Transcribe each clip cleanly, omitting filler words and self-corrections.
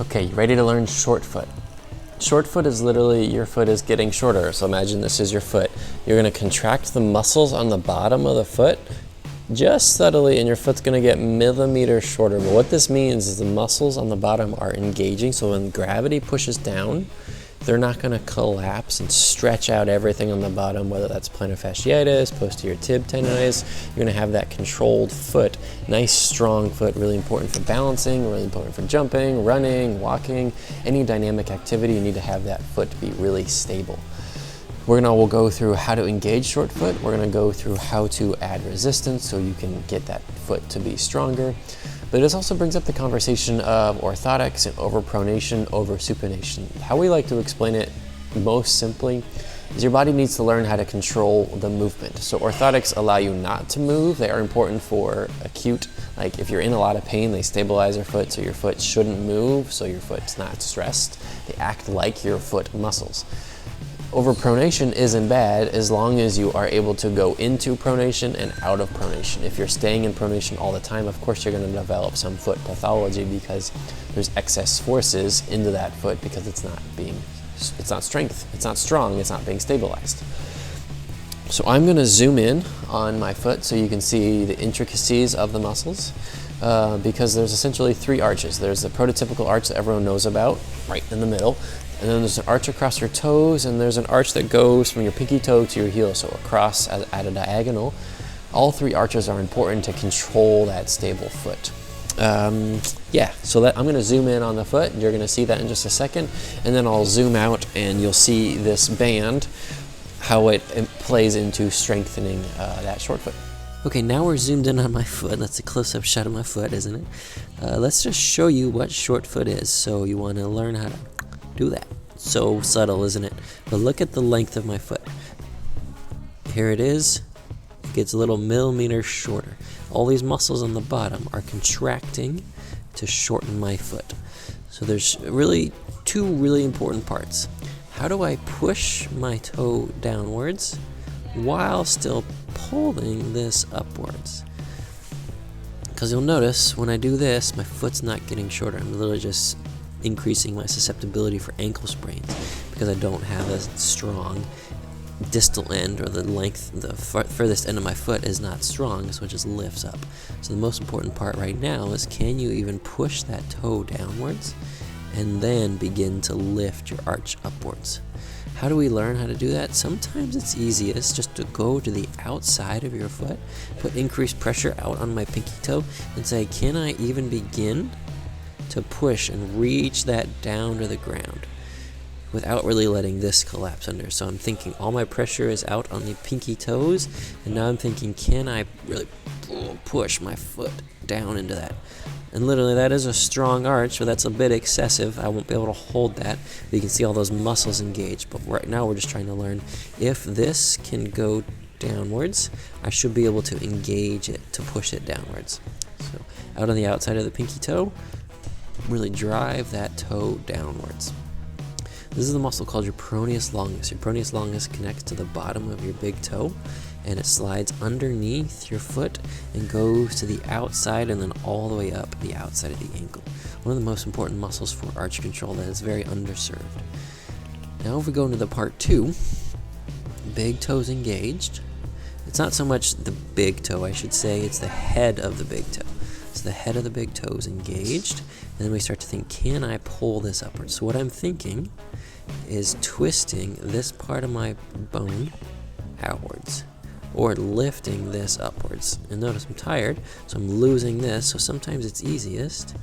Okay, you ready to learn short foot? Short foot is literally your foot is getting shorter. So imagine this is your foot. You're going to contract the muscles on the bottom of the foot just subtly, and your foot's going to get millimeters shorter. But what this means is the muscles on the bottom are engaging. So when gravity pushes down, they're not going to collapse and stretch out everything on the bottom, whether that's plantar fasciitis, posterior tib tendonitis. You're going to have that controlled foot, nice strong foot, really important for balancing, really important for jumping, running, walking, any dynamic activity. You need to have that foot to be really stable. We'll go through how to engage short foot. We're going to go through how to add resistance so you can get that foot to be stronger. But this also brings up the conversation of orthotics and overpronation, oversupination. How we like to explain it most simply is your body needs to learn how to control the movement. So orthotics allow you not to move. They are important for acute, like if you're in a lot of pain, they stabilize your foot so your foot shouldn't move, so your foot's not stressed. They act like your foot muscles. Overpronation isn't bad as long as you are able to go into pronation and out of pronation. If you're staying in pronation all the time, of course you're going to develop some foot pathology because there's excess forces into that foot because it's not strength, it's not strong, it's not being stabilized. So I'm going to zoom in on my foot so you can see the intricacies of the muscles. Because there's essentially three arches. There's the prototypical arch that everyone knows about, right in the middle. And then there's an arch across your toes, and there's an arch that goes from your pinky toe to your heel, so across at a diagonal. All three arches are important to control that stable foot. I'm going to zoom in on the foot, and you're going to see that in just a second. And then I'll zoom out, and you'll see this band, how it plays into strengthening that short foot. Okay, now we're zoomed in on my foot. That's a close-up shot of my foot, isn't it? Let's just show you what short foot is. So you want to learn how to do that. So subtle, isn't it? But look at the length of my foot. Here it is. It gets a little millimeter shorter. All these muscles on the bottom are contracting to shorten my foot. So there's really two really important parts. How do I push my toe downwards while still pulling this upwards? Because you'll notice when I do this, my foot's not getting shorter. I'm literally just increasing my susceptibility for ankle sprains because I don't have a strong distal end, or the length, the furthest end of my foot is not strong, so it just lifts up. So the most important part right now is, can you even push that toe downwards and then begin to lift your arch upwards? How do we learn how to do that? Sometimes it's easiest just to go to the outside of your foot, put increased pressure out on my pinky toe, and say, can I even begin to push and reach that down to the ground without really letting this collapse under? So I'm thinking all my pressure is out on the pinky toes, and now I'm thinking, can I really push my foot down into that? And literally that is a strong arch, but that's a bit excessive. I won't be able to hold that. But you can see all those muscles engaged. But right now we're just trying to learn if this can go downwards, I should be able to engage it to push it downwards. So out on the outside of the pinky toe, really drive that toe downwards. This is the muscle called your peroneus longus. Your peroneus longus connects to the bottom of your big toe, and it slides underneath your foot and goes to the outside and then all the way up the outside of the ankle. One of the most important muscles for arch control that is very underserved. Now if we go into the part 2, big toes engaged. It's not so much the big toe, I should say, it's the head of the big toe. So the head of the big toe is engaged, and then we start to think, can I pull this upwards? So what I'm thinking is twisting this part of my bone outwards, or lifting this upwards. And notice I'm tired, so I'm losing this. So sometimes it's easiest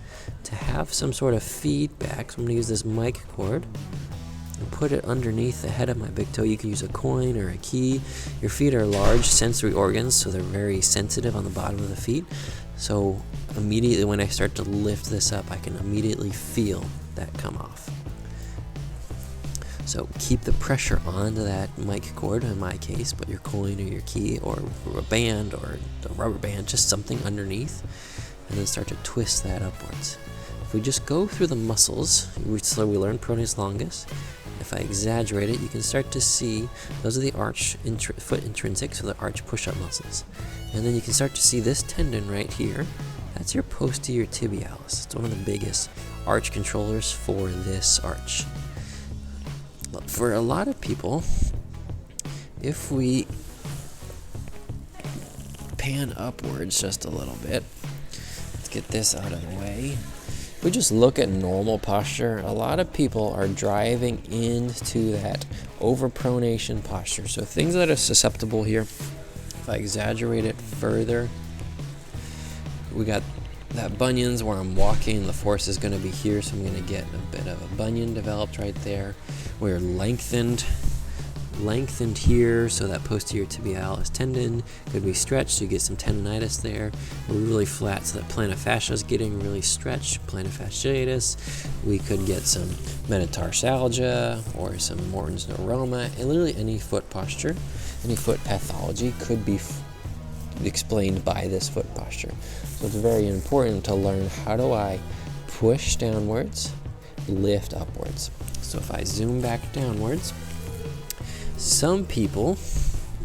to have some sort of feedback. So I'm going to use this mic cord and put it underneath the head of my big toe. You can use a coin or a key. Your feet are large sensory organs, so they're very sensitive on the bottom of the feet. So immediately when I start to lift this up, I can immediately feel that come off. So keep the pressure onto that mic cord, in my case, put your coin or your key or a band or a rubber band, just something underneath, and then start to twist that upwards. If we just go through the muscles, we learn peroneus longus. If I exaggerate it, you can start to see those are the arch foot intrinsic, so the arch push-up muscles. And then you can start to see this tendon right here. That's your posterior tibialis. It's one of the biggest arch controllers for this arch. For a lot of people, if we pan upwards just a little bit, let's get this out of the way. If we just look at normal posture, a lot of people are driving into that overpronation posture. So things that are susceptible here, if I exaggerate it further, we got that bunions where I'm walking, the force is going to be here, so I'm going to get a bit of a bunion developed right there. We're lengthened here, so that posterior tibialis tendon could be stretched, so you get some tendonitis there. We're really flat, so that plantar fascia is getting really stretched, plantar fasciitis. We could get some metatarsalgia or some Morton's neuroma, and literally any foot posture, any foot pathology could be explained by this foot posture. So it's very important to learn, how do I push downwards, lift upwards. So if I zoom back downwards, some people,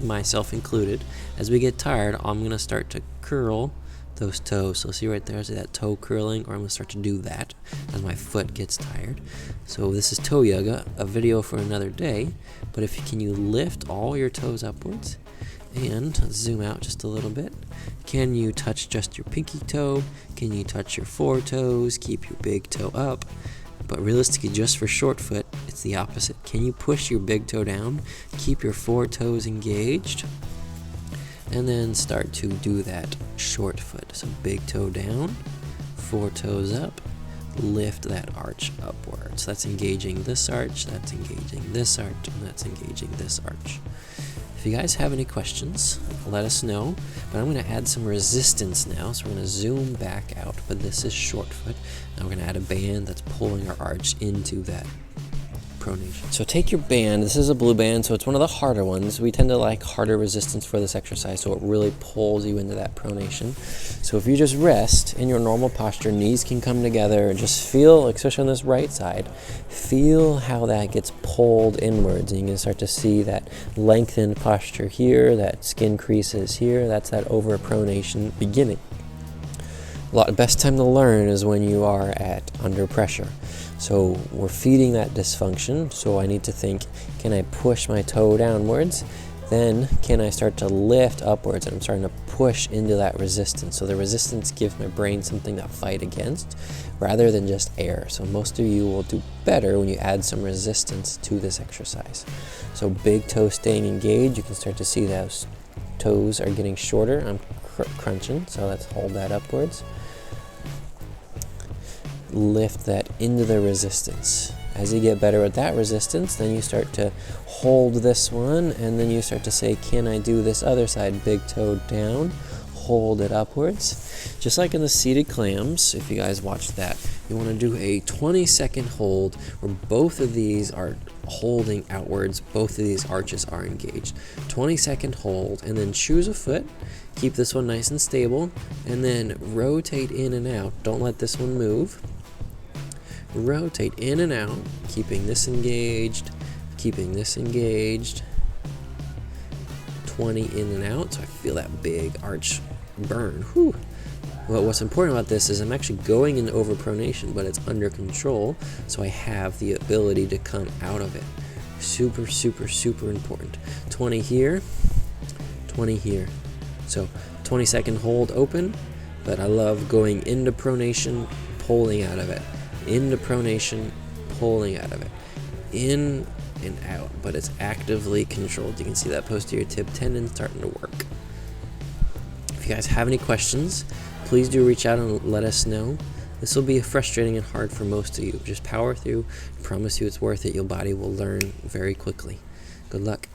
myself included, as we get tired, I'm going to start to curl those toes. So see right there, see that toe curling, or I'm going to start to do that as my foot gets tired. So this is toe yoga, a video for another day, but can you lift all your toes upwards? And zoom out just a little bit. Can you touch just your pinky toe? Can you touch your four toes? Keep your big toe up. But realistically, just for short foot, it's the opposite. Can you push your big toe down? Keep your four toes engaged. And then start to do that short foot. So big toe down, four toes up, lift that arch upwards. That's engaging this arch, that's engaging this arch, and that's engaging this arch. If you guys have any questions, let us know. But I'm going to add some resistance now. So we're going to zoom back out, but this is short foot. Now we're going to add a band that's pulling our arch into that pronation. So take your band. This is a blue band, so it's one of the harder ones. We tend to like harder resistance for this exercise, so it really pulls you into that pronation. So if you just rest in your normal posture, knees can come together, and just feel, especially on this right side, feel how that gets pulled inwards, and you can start to see that lengthened posture here, that skin creases here. That's that overpronation beginning. Best time to learn is when you are under pressure. So we're feeding that dysfunction, so I need to think, can I push my toe downwards? Then can I start to lift upwards? And I'm starting to push into that resistance. So the resistance gives my brain something to fight against rather than just air. So most of you will do better when you add some resistance to this exercise. So big toe staying engaged. You can start to see those toes are getting shorter. I'm crunching, so let's hold that upwards. Lift that into the resistance. As you get better at that resistance, then you start to hold this one, and then you start to say, can I do this other side? Big toe down, hold it upwards. Just like in the seated clams, if you guys watched that, you want to do a 20-second hold where both of these are holding outwards, both of these arches are engaged. 20-second hold, and then choose a foot. Keep this one nice and stable, and then rotate in and out. Don't let this one move. Rotate in and out, keeping this engaged, keeping this engaged. 20 in and out, so I feel that big arch burn. Whew. Well, what's important about this is I'm actually going into overpronation, but it's under control, so I have the ability to come out of it. Super, super, super important. 20 here, 20 here. So 20-second hold open, but I love going into pronation, pulling out of it. Into pronation, pulling out of it. In and out, but it's actively controlled. You can see that posterior tib tendon starting to work. If you guys have any questions, please do reach out and let us know. This will be frustrating and hard for most of you. Just power through. I promise you it's worth it. Your body will learn very quickly. Good luck.